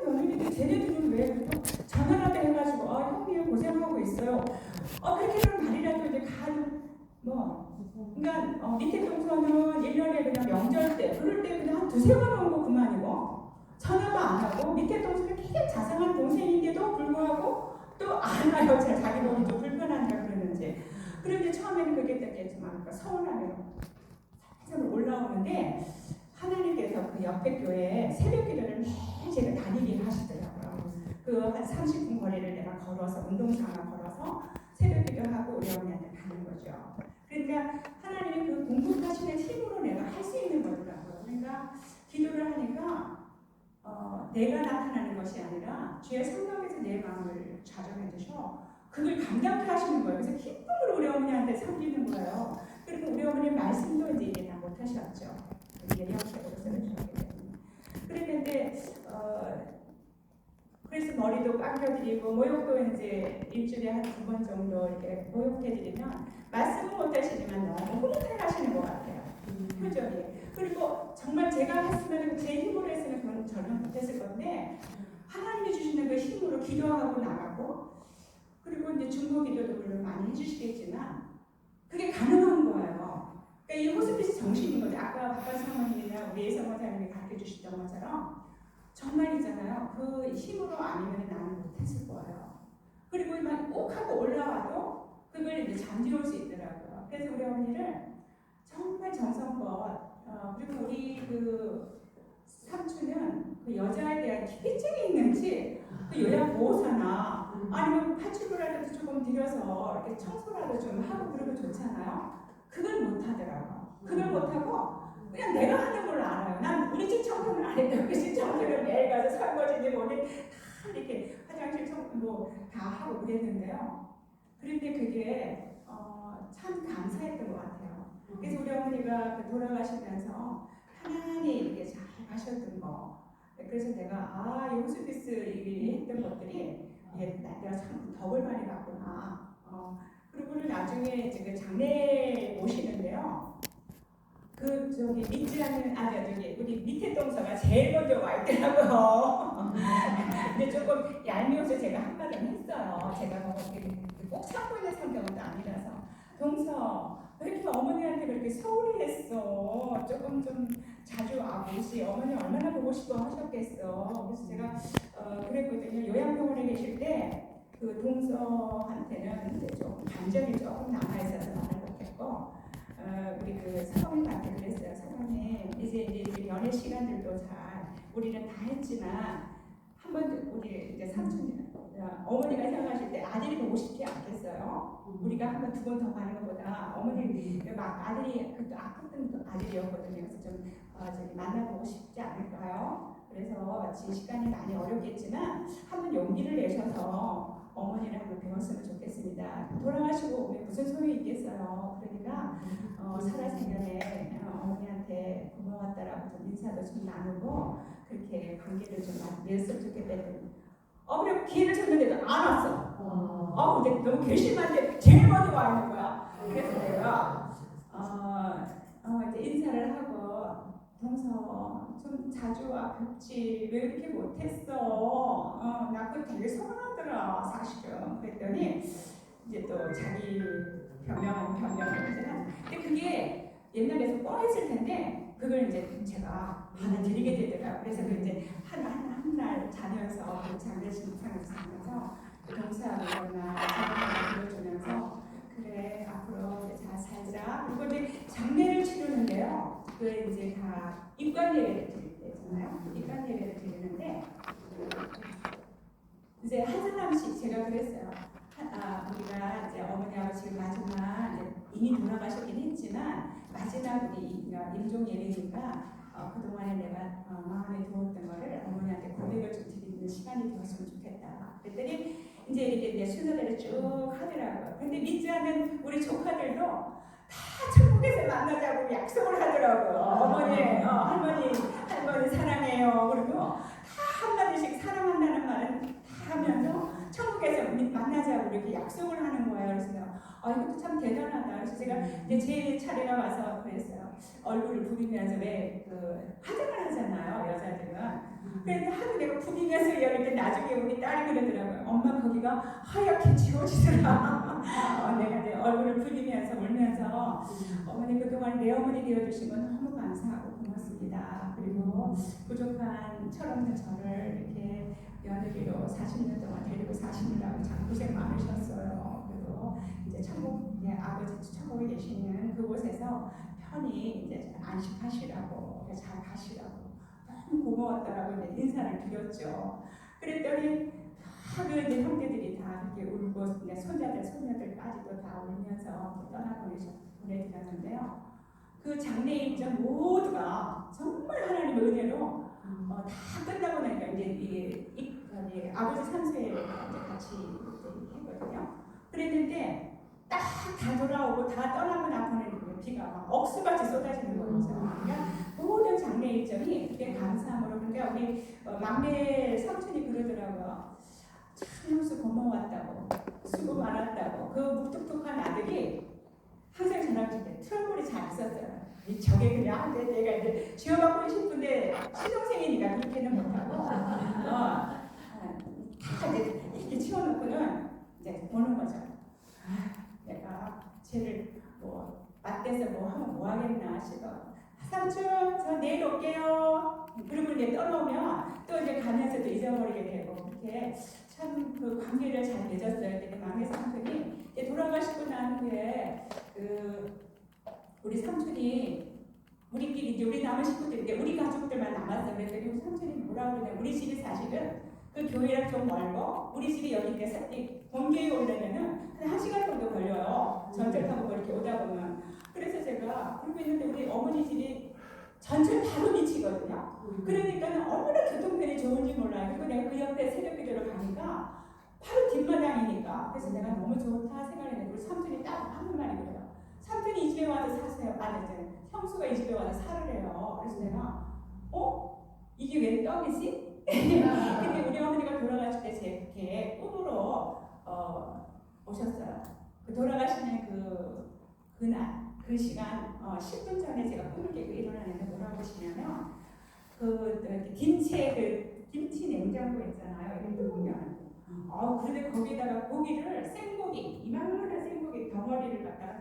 며느리들 쟤네들은 왜 또 전화라도 해가지고 형님 고생하고 있어요. 그렇게는 말이라도 이제 그러니까 밑에 동서는 1년에 그냥 명절 때 그럴 때 그냥 한 두세 번 오고 그만이고 전화도 안 하고 밑에 동서는 되게 자상한 동생인데도 불구하고 또 안 와요. 자기 몸이 좀 불편하니까 그러는지. 그런데 처음에는 그게 되게 좀 서운하면 살짝 올라오는데 하나님께서 그 옆에 교회에 새벽 기도를 매일 제가 다니게 하시더라고요. 그 한 30분 거리를 내가 걸어서 운동장을 걸어서 새벽 기도하고 우리 어머니한테 가는 거죠. 그러니까 하나님이 그 공급하시는 힘으로 내가 할 수 있는 거더라고요. 그러니까 기도를 하니까 내가 나타나는 것이 아니라 주의 성령께서 내 마음을 좌정해 주셔 그걸 감당케 하시는 거예요. 그래서 기쁨으로 우리 어머니한테 섬기는 거예요. 그리고 우리 어머니 말씀도 이제 다 못하셨죠. 예리하시고 쓰러지셨기 때문에. 그랬는데 그래서 머리도 감겨드리고 모욕도 이제 일주일에 한 2번 정도 이렇게 모욕해드리면 말씀은 못하시지만 너무 흐뭇해하시는 것 같아요. 표정이. 그리고 정말 제가 했으면 제 힘으로 했으면 그건 저는 못했을 건데 하나님이 주시는 그 힘으로 기도하고 나가고 그리고 이제 중보기도도 물론 많이 해주시겠지만 그게 가능한 거예요. 그러니까 이 호스피스 정신인 거죠. 아까 박관 사모님이나 우리 예성원사님이 가르쳐 주셨던 것처럼 정말이잖아요. 그 힘으로 아니면 나는 못했을 거예요. 그리고 막 꼭 하고 올라와도 그걸 이제 잠재울 수 있더라고요. 그래서 우리 어머니를 정말 정성껏 그리고 우리 그 삼촌은 그 여자에 대한 기피증이 있는지 그 요양보호사나 아니면 파출부라도 조금 들여서 이렇게 청소라도 좀 하고 그러면 좋잖아요. 그걸 못하더라고요. 그걸 못하고 그냥 내가 하는 걸 알아요. 난 우리 집 청소는 안 했다고 우리 집 청소를 매일 가서 설거지니 뭐니 다 이렇게 화장실 청소 다 하고 그랬는데요. 그런데 그게 참 감사했던 것 같아요. 그래서 우리 어머니가 그 돌아가시면서 편안히 이렇게 잘 가셨던 거. 그래서 내가 이 호스피스 했던 것들이 내가 참 덕을 많이 받구나. 그리고 나중에 지금 장례 오시는데요. 그 저기 믿지 않는 저기 우리 밑에 동서가 제일 먼저 와 있더라고요. 근데 조금 얄미워서 제가 한마디는 했어요. 제가 뭐 꼭 참고 있는 성격은 아니라서 동서 왜 이렇게 어머니한테 그렇게 소홀히 했어? 조금 좀 자주 와보시. 어머니 얼마나 보고 싶어 하셨겠어. 그래서 제가 그랬거든요. 요양병원에 계실 때 그 동서한테는 이제 좀 감정이 조금 남아있어서 말을 못했고 우리 그 사모님한테 그랬어요. 사모님 이제 연애 시간들도 잘 우리는 다 했지만 한번 우리 이제 삼촌 어머니가 생각하실 때 아들이 보고 싶지 않겠어요? 우리가 한번 2번 더 가는 것보다 어머니 막 아들이 그것도 아팠던 아들이었거든요. 그래서 좀 저기 만나보고 싶지 않을까요? 그래서 지금 시간이 많이 어렵겠지만 한번 용기를 내셔서 어머니를 한번 배웠으면 좋겠습니다. 돌아가시고 오면 무슨 소용이 있겠어요. 그러니까 살아생전에 어머니한테 고마웠다라고 좀 인사도 좀 나누고 그렇게 관계를 좀 맺었으면 좋겠다는 그리고 기회를 줬는데도 안 왔어. 근데 너무 괘씸한데 제일 먼저 와 있는 거야. 그래서 내가 이제 인사를 하고 동서 좀 자주 와 뵙지 왜 이렇게 못했어? 나 그거 되게 서운하더라 사실은. 그랬더니 이제 또 자기 변명을 이제 근데 그게 옛날에서 뻔했을 텐데 그걸 이제 제가 받아들이게 되더라고요. 그래서 이제 한날 자면서 그 장례식장에서 자면서 동서하거나 자녀를 불러주면서 그래 앞으로 이제 잘 살자. 그리고 이제 장례를 치르는데요. 그 이제 다 입관 예배를 드릴 때잖아요. 입관 예배를 드리는데 이제 한 사람씩 제가 그랬어요. 우리가 이제 어머니하고 지금 마지막 이미 돌아가셨긴 했지만 마지막 우리 임종 예배니까 그동안에 내가 마음에 두었던 거를 어머니한테 고백을 좀 드리는 시간이 되었으면 좋겠다. 그랬더니 이제 이렇게 순서대로 쭉 하더라고요. 근데 믿지 않는 우리 조카들도 다 천국에서 만나자고 약속을 하더라고요. 어머니, 할머니 사랑해요. 그리고 다 한마디씩 사랑한다는 말은 다 하면서 천국에서 만나자고 이렇게 약속을 하는 거예요. 그래서 이것도 참 대단하다. 그래서 제가 이제 제 차례가 와서 그랬어요. 얼굴을 부비면서 왜 그 화장을 하잖아요, 여자들은. 그런데 하도 내가 부비면서 우리 딸이 그러더라고요. 엄마 거기가 하얗게 지워지더라. 내가 이제 얼굴을 부리면서 울면서 어머니 그동안 내 어머니 되어주신 건 너무 감사하고 고맙습니다. 그리고 부족한 철없는 저를 이렇게 며느리로 40년 동안 데리고 사시느라고 참 고생 많으셨어요. 그리고 이제 천국, 아버지 천국에 계시는 그곳에서 편히 이제 안식하시라고 잘 가시라고 너무 고마웠다라고 이제 인사를 드렸죠. 그랬더니 그 이제 형제들이 다 이렇게 울고 이제 손자들 손녀들까지도 다 울면서 보내드렸는데요. 그 장례 일정 모두가 정말 하나님의 은혜로 다 끝나고 나니까 이제 이게 아버지 산소에 같이 했거든요. 그랬는데 딱 다 돌아오고 다 떠나고 나서는 비가 막 억수같이 쏟아지는 거죠. 그러니까 모든 장례 일정이 그게 감사함으로. 그러니까 우리 막내 삼촌이 그러더라고요. 참 형수 고마웠다고, 수고 많았다고. 그 묵뚝뚝한 아들이 항상 전화할 때 트러블이 잘 있었어요. 저게 그냥 내가 이제 지어받고 싶은데 시동생이니까 그렇게는 못하고 다 이제 이렇게 치워놓고는 이제 보는 거죠. 내가 쟤를 뭐 맞대서 뭐 하면 뭐 하겠나 싶어. 삼촌 저 내일 올게요. 그리고 이제 떠나오면 또 이제 가면서도 잊어버리게 되고 그렇게 참 그 관계를 잘 맺었어요. 근데 막내 삼촌이 이제 돌아가시고 난 후에 우리 삼촌이 우리끼리 이제 우리 남은 식구들 이제 우리 가족들만 남았어요. 그랬더니 우리 삼촌이 뭐라 그러냐. 우리 집이 사실은 그 교회랑 좀 멀고 우리 집이 여기인데 본교에 오려면은 한 1시간 정도 걸려요. 전철 타고 이렇게 오다 보면. 그래서 제가 그러고 있는데 우리 어머니 집이 전철 바로 밑이거든요. 그러니까 얼마나 교통편이 좋은지 몰라요. 그리고 내가 그 옆에 새벽기도를 가니까 바로 뒷마당이니까. 그래서 내가 너무 좋다 생각했는데 우리 삼촌이 딱 하는 말이 그래요. 삼촌이 이 집에 와서 사세요. 아니 이제 형수가 이 집에 와서 살으래요. 그래서 내가 이게 웬 떡이지? 근데 우리 어머니가 돌아가실 때 제 꿈으로 오셨어요. 그 돌아가시는 그날 그 시간 10분 전에 제가 꿈을 깨고 일어나는데 뭐라고 하시냐면 김치 냉장고 있잖아요. 이렇게 보면 그런데 거기다가 고기를 생고기 이만한 생고기 덩어리를 갖다가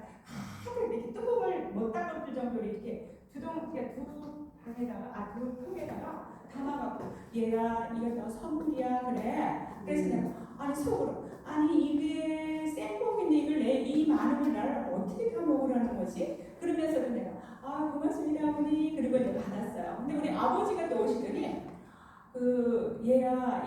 하도 이렇게 뚜껑을 못 닦을 정도로 이렇게 두 방에다가 두 통에다가 담아갖고 얘가 이거 너 선물이야 그래. 그래서 내가 아니 속으로 이게 생고기인데 이걸 이 많은 걸 나를 어떻게 다 먹으라는 거지? 그러면서도 내가 고맙습니다 어머니. 그리고 이제 받았어요. 근데 우리 아버지가 또 오시더니 얘가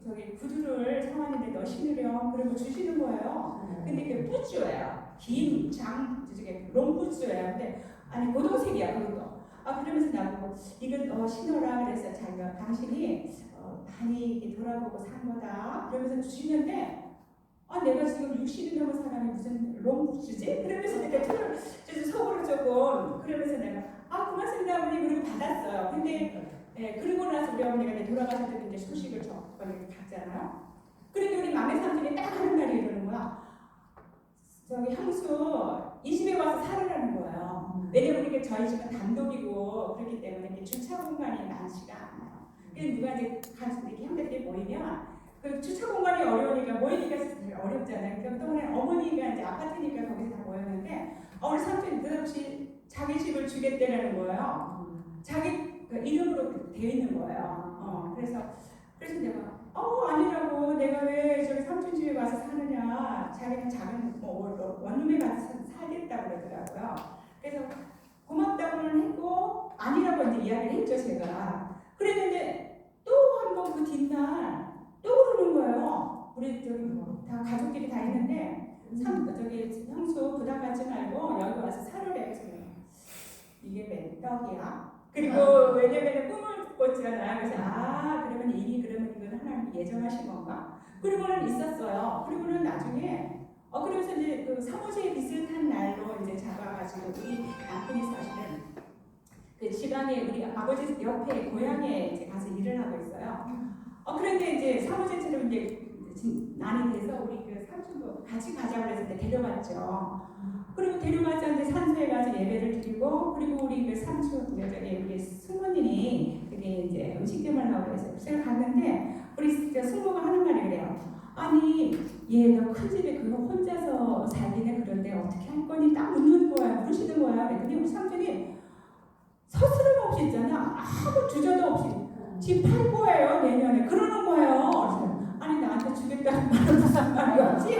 저기 구두를 사왔는데 너 신으렴. 그러고 주시는 거예요. 근데 그게 부츠예요. 긴 저게 롱부츠예요. 근데 고동색이야 그것도. 그러면서 나보고 이걸 신어라. 그래서 자기가 당신이 많이 이렇게 돌아보고 산 거다. 그러면서 주시는데 내가 지금 60이 넘은 사람이 무슨 롱부츠지? 그러면서 내가 속으로 조금 그러면서 내가 고맙습니다 어머니. 그리고 받았어요. 근데 그러고 나서 우리 어머니가 이제 돌아가실 때 이제 소식을 갔잖아요. 그런데 우리 막내 삼촌이 딱 하는 말이 이러는 거야. 저기 형수 이 집에 와서 살으라는 거예요. 왜냐면 이게 저희 집은 단독이고 그렇기 때문에 이렇게 주차 공간이 많지가 않아요. 그래서 누가 이제 이렇게 형제들이 모이면 그 주차 공간이 어려우니까 모이기가 어렵잖아요. 그러니까 또 어머니가 이제 아파트니까 거기서 다 모였는데 우리 삼촌이 느닷없이 자기 집을 주겠다라는 거예요. 자기 이름으로 되어 있는 거예요. 그래서 내가 아니라고. 내가 왜 저기 삼촌 집에 와서 사느냐. 자기는 작은 원룸에 가서 살겠다고 그러더라고요. 그래서 고맙다고는 했고 아니라고 이제 이야기를 했죠 제가. 그랬는데 또 한 번 그 뒷날 또 그러는 거예요. 우리 저기 다 가족끼리 다 있는데 저기 형수 부담 갖지 말고 여기 와서 살으래. 그래서 이게 웬 떡이야? 그리고 왜냐면 꿈을 꿨잖아요. 그래서 그러면 그러면 이건 하나님 예정하신 건가? 그리고는 있었어요. 그리고는 나중에 그러면서 이제 그 사무실 비슷한 날로 이제 잡아가지고 우리 남편이 사실은 그 지방에 우리 아버지 옆에 고향에 이제 가서 일을 하고 있어요. 그런데 이제 사무실처럼 이제 난이 돼서 우리 그 삼촌도 같이 가자고 해서 데려갔죠. 그리고 데려가서 이제 산소에 가서 예배를 드리고, 그리고 우리 그 삼촌 우리 승모님이 그게 이제 음식 때문에 나오고 해서 제가 갔는데 우리 승모가 얘 너 큰 집에 그거 혼자서 살기는 그런데 어떻게 할 거니? 딱 묻는 거야. 물으시는 거야. 그랬더니 우리 삼촌이 서스럼 없이 있잖아. 아무 주저도 없이 집 팔 거예요 내년에. 그러는 거예요. 그래서 아니 나한테 주겠다는 말은 무슨 말이었지?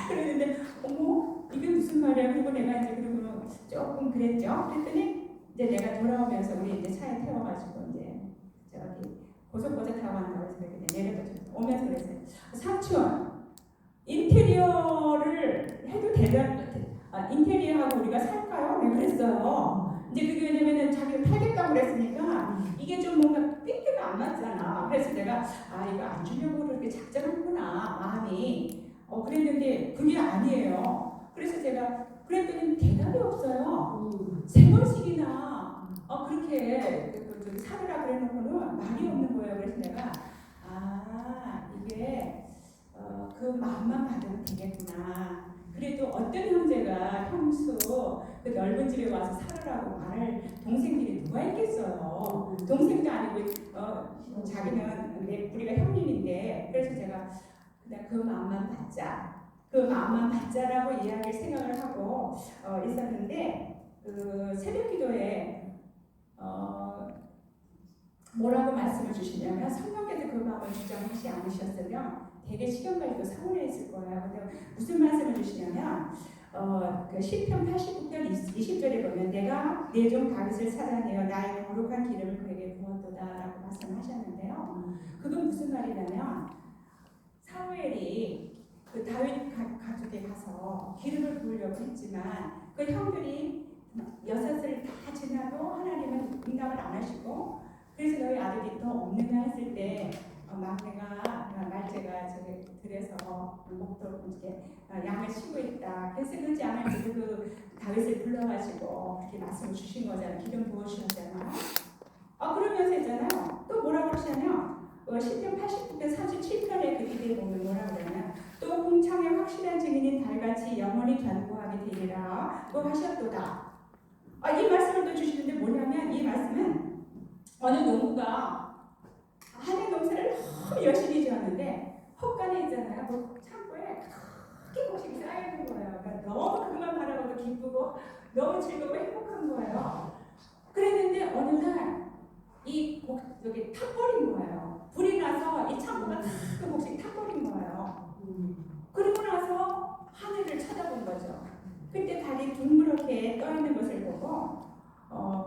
그랬는데 어머 이게 무슨 말이야? 그리고 내가 이제 그러고 조금 그랬죠. 그랬더니 이제 내가 돌아오면서 우리 이제 차에 태워가지고 이제 저기 고속버스 타고 간다고 해서 이렇게 내려가지고 오면서 그랬어요. 삼촌 인테리어를 해도 인테리어하고 우리가 살까요? 네 그랬어요. 이제 그게 왜냐면은 자기가 팔겠다고 그랬으니까 이게 좀 뭔가 삐끼가 안 맞잖아. 그래서 내가 이거 안 주려고 그렇게 작정하는구나 마음이. 그랬는데 그게 아니에요. 그래서 제가 그랬더니 대답이 없어요. 세 번씩이나 그렇게 사느라 그래놓고는 말이 없는 거예요. 그래서 내가 이게 그 마음만 받으면 되겠구나. 그래도 어떤 형제가 형수 그 넓은 집에 와서 살으라고 말을 동생들이 누가 있겠어요. 동생도 아니고 자기는 우리가 형님인데 그래서 제가 그냥 그 마음만 받자. 그 마음만 받자라고 이야기를 생각을 하고 있었는데 그 새벽기도에 뭐라고 말씀을 주시냐면 성령께서 그 마음을 주장하지 않으셨으면 되게 시간까지도 서운해했을 거예요. 근데 무슨 말씀을 주시냐면 그 시편 89편 20절에 보면 내가 내 종 다윗을 사랑하여 나의 거룩한 기름을 그에게 부었도다라고 말씀하셨는데요. 그건 무슨 말이냐면 사무엘이 그 다윗 가족에 가서 기름을 부으려고 했지만 그 형들이 6을 다 지나도 하나님은 응답을 안 하시고 그래서 너희 아들이 더 없느냐 했을 때 막내가 말제가 저기 들에서 목도로 이렇게 양을 치고 있다. 그래서 그러지 않을 때 그 다윗을 불러가지고 그렇게 말씀을 주신 거잖아요. 기름 부어주셨잖아요. 그러면서 있잖아요. 또 뭐라고 하시냐면 시편 89편 37편에 그 뒤에 보면 뭐라고 그러냐면 또 궁창의 확실한 증인인 달같이 영원히 견고하게 되리라 또 하셨도다. 이 말씀을 또 주시는데 뭐냐면 이 말씀은 어느 농부가 한해 농사를 너무 열심히 지었는데 헛간에 있잖아요. 그 창고에 크게 곡식이 쌓여있는 거예요. 그러니까 너무 그것만 바라보고 기쁘고 너무 즐겁고 행복한 거예요. 그랬는데 어느 날 여기 타버린 거예요. 불이 나서 이 창고가 그 곡식 타버린 거예요. 그리고 나서 하늘을 쳐다본 거죠. 그때 달이 둥그렇게 떠있는 것을 보고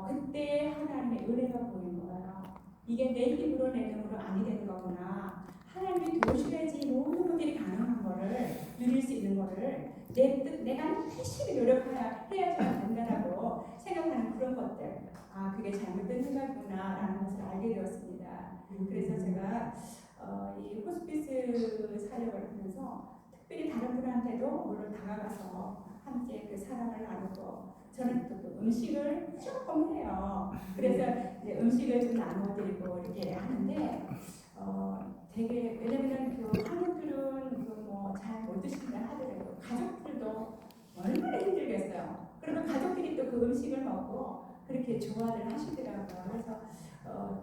그때 하나님의 은혜가 보인 거예요. 이게 내 힘으로 내 능으로 아니 되는 거구나. 하나님이 도우셔야지 모든 것들이 가능한 거를 누릴 수 있는 거를 내가 열심히 노력해야지만 된다라고 생각하는 그런 것들. 그게 잘못된 생각이구나라는 것을 알게 되었습니다. 그래서 제가 이 호스피스 사역을 하면서 특별히 다른 분한테도 물론 다가가서 함께 그 사랑을 나누고 저는 또 그 음식을 조금 해요. 그래서 이제 음식을 좀 나눠드리고 이렇게 하는데 되게 왜냐면 그 한국들은 잘 못 드신다 하더라도 가족들도 얼마나 힘들겠어요. 그러면 가족들이 또 그 음식을 먹고 그렇게 좋아를 하시더라고요. 그래서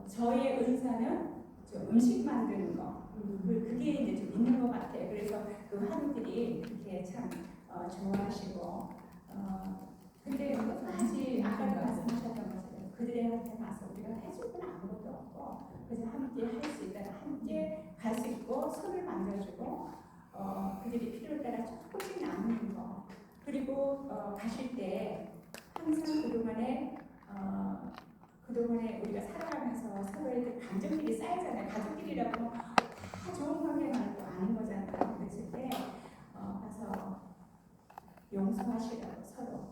저의 은사는 음식 만드는 거 그게 이제 좀 있는 것 같아요. 그래서 그 한국들이 그렇게 참 좋아하시고 근데 아직 아까도 말씀하셨던 것처럼 그들한테 가서 우리가 해줄 건 아무것도 없고 그래서 함께 할 수 있다가 함께 갈 수 있고 손을 만져주고 그들이 필요에 따라 조금씩 나누는 거 그리고 가실 때 항상 그동안에 우리가 살아가면서 서로의 그 감정들이 쌓이잖아요. 가족끼리라고 다 좋은 관계만 또 아는 거잖아요. 그랬을 때 가서 용서하시라고 서로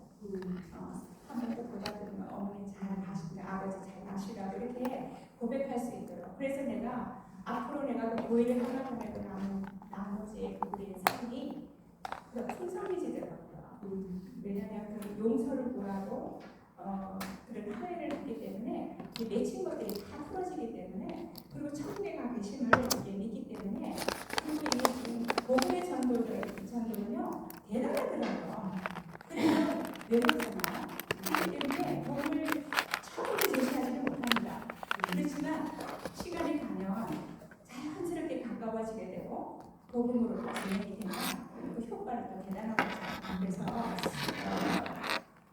한번 또 보다보면 어머니 잘 가신다, 아버지 잘 가시라고 이렇게 고백할 수 있도록. 그래서 내가 앞으로 내가 그 고일을 하나 보내고 나머지 우리의 삶이 더 풍성해지더라고요. 왜냐하면 그 용서를 구하고 그런 화해를 했기 때문에 맺힌 것들이 다 풀어지기 때문에 그리고 천국에 가 계심을 이렇게 믿기 때문에 그리고 이 복음의 전도는요 대단하더라고요. 그래서 왜 그렇잖아요. 그렇기 때문에 복음을 처음부터 제시하지는 못합니다. 그렇지만 시간이 가면 자연스럽게 가까워지게 되고 복음으로 진행이 되면 그 효과는 또 대단한 거죠. 그래서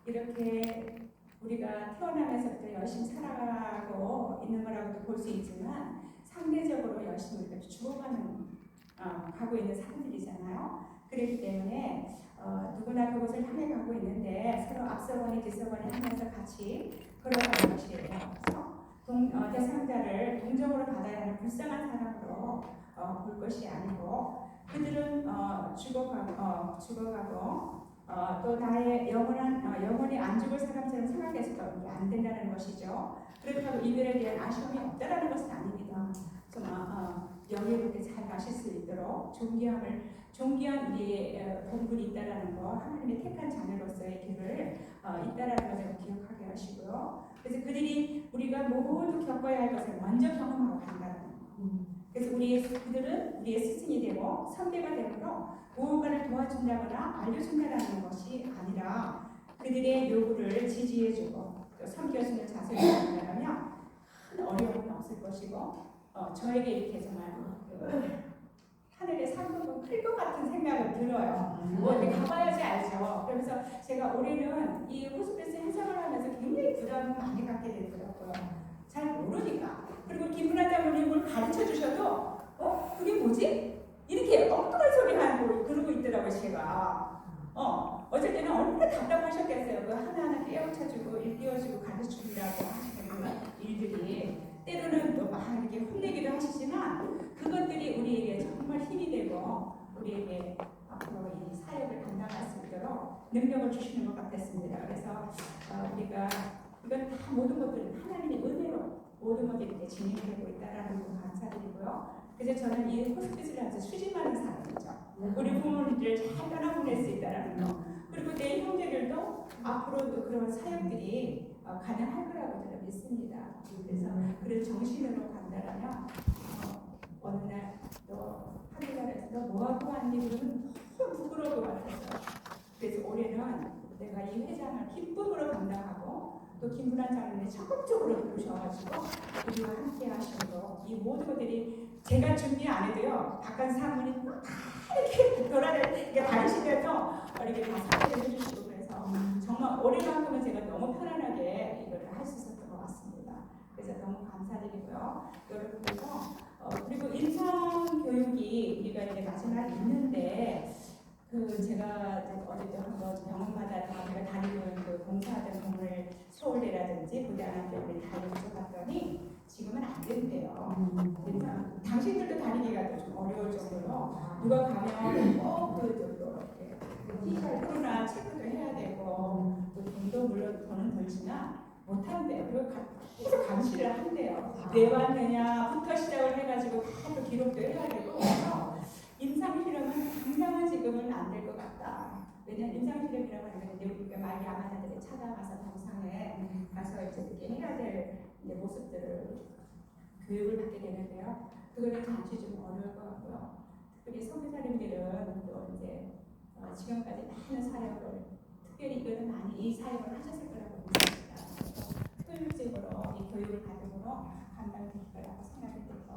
이렇게 우리가 태어나면서부터 열심히 살아가고 있는 거라고도 볼 수 있지만 상대적으로 열심히 우리가 죽어가는 가고 있는 사람들이잖아요. 그렇기 때문에 누구나 그곳을 향해 가고 있는데 서로 앞서거니 뒤서거니 하면서 같이 걸어가는 것이에요. 그래서 대상자를 동정으로 받아야 하는 불쌍한 사람으로 볼 것이 아니고 그들은 죽어가고 또 나의 영원히 안 죽을 사람처럼 생각해서도 이게 안 된다는 것이죠. 그렇다고 이별에 대한 아쉬움이 없다라는 것은 아닙니다. 정말 영예롭게 잘 가실 수 있도록 존귀한 우리의 본분이 있다라는 거, 하나님의 택한 자녀로서의 길을 있다라는 것을 기억하게 하시고요. 그래서 그들이 우리가 모두 겪어야 할 것을 먼저 경험하고 간다는 거. 그래서 그들은 우리의 스승이 되고 선배가 되므로 무언가를 도와준다거나 알려준다라는 것이 아니라 그들의 요구를 지지해주고 또 섬겨주는 자세를 보인다면 큰 어려움은 없을 것이고 저에게 이렇게 정말 하늘의 상급은 클 것 같은 생각은 들어요. 어디 가봐야지 알죠. 그러면서 제가 올해는 이 호스피스 행사를 하면서 굉장히 부담을 많이 갖게 되더라고요. 잘 모르니까. 그리고 김문아 장로님을 가르쳐 주셔도 그게 뭐지? 이렇게 엉뚱한 소리 하고 그러고 있더라고요. 제가 어쩔 때는 얼마나 답답하셨겠어요. 그 하나하나 깨우쳐주고 일깨워주고 가르쳐주라고 하시는 일들이 때로는 또 막 이렇게 혼내기도 하시지만 그것들이 우리에게 정말 힘이 되고 우리에게 앞으로 이 사역을 감당할 수 있도록 능력을 주시는 것 같았습니다. 그래서 우리가 이건 다 모든 것들은 하나님의 은혜로 모든 것들이 이렇게 진행되고 있다라는 거 감사드리고요. 그래서 저는 이 호스피스를 아주 수집하는 사람이죠. 우리 부모님들을 잘 떠나보낼 수 있다라는 거. 그리고 내 형제들도 앞으로도 그런 사역들이 가능할 거라고 저는 믿습니다. 그래서 그런 정신으로 간다라면 어느 날 너 하늘나라에서 너 뭐하고 왔니? 그러면 너무 부끄러울 것 같았어요. 그래서 올해는 내가 이 회장을 기쁨으로 감당하고 또 김문환 장로님이 적극적으로 부르셔가지고 우리와 함께 하시고 이 모든 것들이 제가 준비 안 해도요. 바깥 사모님 다 이렇게 이렇게 다니시면서 이렇게 다 사회를 해주시고 그래서 정말 올해만큼은 제가 너무 편안하게 이거를 할 수 있었던 것 같습니다. 그래서 너무 감사드리고요. 여러분께서 그리고 인성 교육이 우리가 이제 마지막에 있는데 제가 어제도 한번 병원마다 다 우리가 다니는 그 공사하던 건물 서울대라든지 부대한테 우리 다니면서 봤더니 지금은 안 된대요. 그러니까 당신들도 다니기가 좀 어려울 정도로 누가 가면 그 정도 이렇게 PCR 코로나 체크도 해야 되고 또 돈도 물론 돈은 들지만 못한대요. 그리고 계속 감시를 한대요. 왜 왔느냐부터 시작을 해가지고 또 기록도 해야 되고 그래서 임상실험은 당장은 지금은 안 될 것 같다. 왜냐하면 임상실험이라고 하는 게 우리가 말기 암환자들이 찾아가서 병상에 가서 이제 이렇게 해야 될 모습들을 교육을 받게 되는데요. 그거는 잠시 좀 어려울 것 같고요. 특별히 선교사님들은 또 이제 지금까지 많은 사역을 특별히 이거는 많이 이 사역을 하셨을 거라고 믿습니다. 효율적으로 이 교육을 받음으로 감당될 거라고 생각이 들고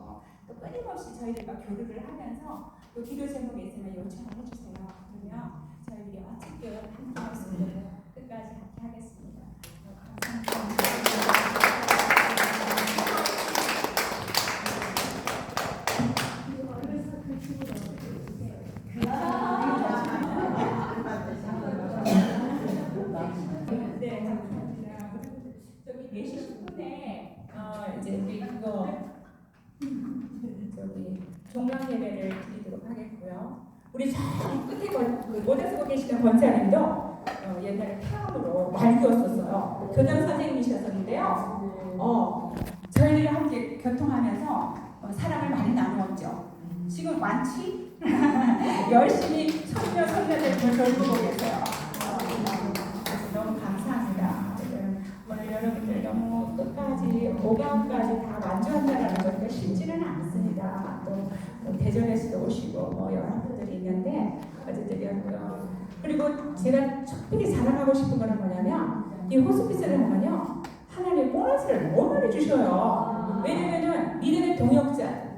또 끊임없이 저희들과 교류를 하면서 또 기도 제목이 있으면 요청을 해주세요. 그러면 저희들이 어쨌든 함께 할 수 있는 끝까지 함께 하겠습니다. 네, 감사합니다. 저기 4시 10분에 이제 우리 종강 예배를 드리도록 하겠고요. 우리 저 끝에 모자 쓰고 계시는 권사님도 옛날에 폐암으로 말기였었어요. 교장 선생님이셨었는데요. 저희들과 함께 교통하면서 사랑을 많이 나누었죠. 지금 완치 열심히 손녀들 돌보고 계세요. 그래서 너무 감사합니다. 오늘 여러분들 너무 끝까지 5강까지 다 완주한다는 것도 쉽지는 않습니다. 또 대전에서도 오시고 여러 분들이 있는데 어쨌든 그리고 제가 특별히 자랑하고 싶은 거는 뭐냐면 이 호스피스를 하면요 하나님의 보너스를 너무 많이 주셔요. 왜냐면은 믿음의 동역자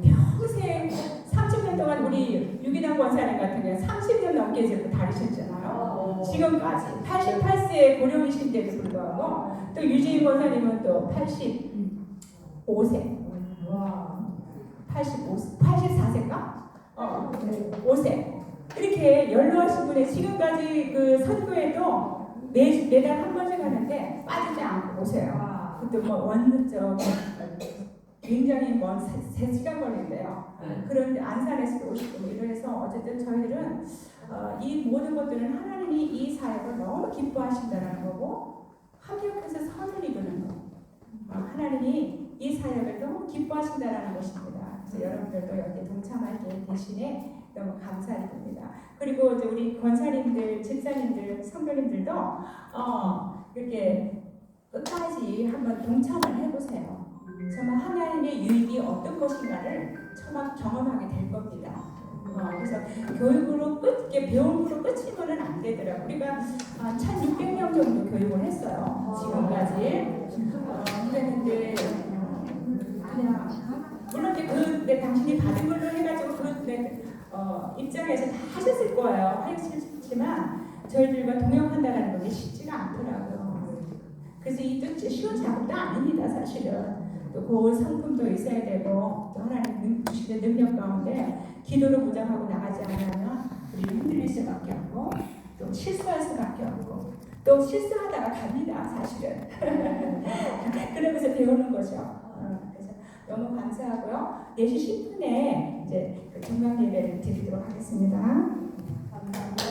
평생 30년 우리 유기남 권사님 같은 경우는 30년 넘게 이제 다니셨잖아요. 지금까지 88세의 고령이신데도 불구하고 또 유지인 권사님은 또 85세, 84세인가? 5세. 이렇게 연로하신 분이 지금까지 그 선교에도 매달 한 번씩 하는데 빠지지 않고 오세요. 그때 뭐 원저 굉장히 먼 3시간 걸린대요. 그런데 안산에서 오시고 이래서 어쨌든 저희들은 이 모든 것들은 하나님이 이 사역을 너무 기뻐하신다는 거고 합력해서 선을 이루는 거. 하나님이 이 사역을 너무 기뻐하신다는 것입니다. 그래서 여러분들도 여기 동참하게 대신에 너무 감사히 듭니다. 그리고 이제 우리 권사님들, 집사님들, 성도님들도 이렇게 끝까지 한번 동참을 해보세요. 정말 하나님의 유익이 어떤 것인가를 정말 경험하게 될 겁니다. 그래서 교육으로 이렇게 배움으로 끝이면은 안 되더라고요. 우리가 1,600명 정도 교육을 했어요. 지금까지. 그랬는데 그냥 물론 이제 당신이 받은 걸로 해가지고 입장에서 다 하셨을 거예요. 하셨지만 저희들과 동역한다는 것이 쉽지가 않더라고요. 그래서 이 뜻이 쉬운 작업도 아닙니다, 사실은. 또 그 상품도 있어야 되고 또 하나님 주시는 능력 가운데 기도로 무장하고 나가지 않으면 우리는 흔들릴 수밖에 없고 또 실수할 수밖에 없고 또 실수하다가 갑니다, 사실은. 그러면서 배우는 거죠. 그래서 너무 감사하고요. 4시 10분에 이제 그 종강 예배를 드리도록 하겠습니다. 감사합니다.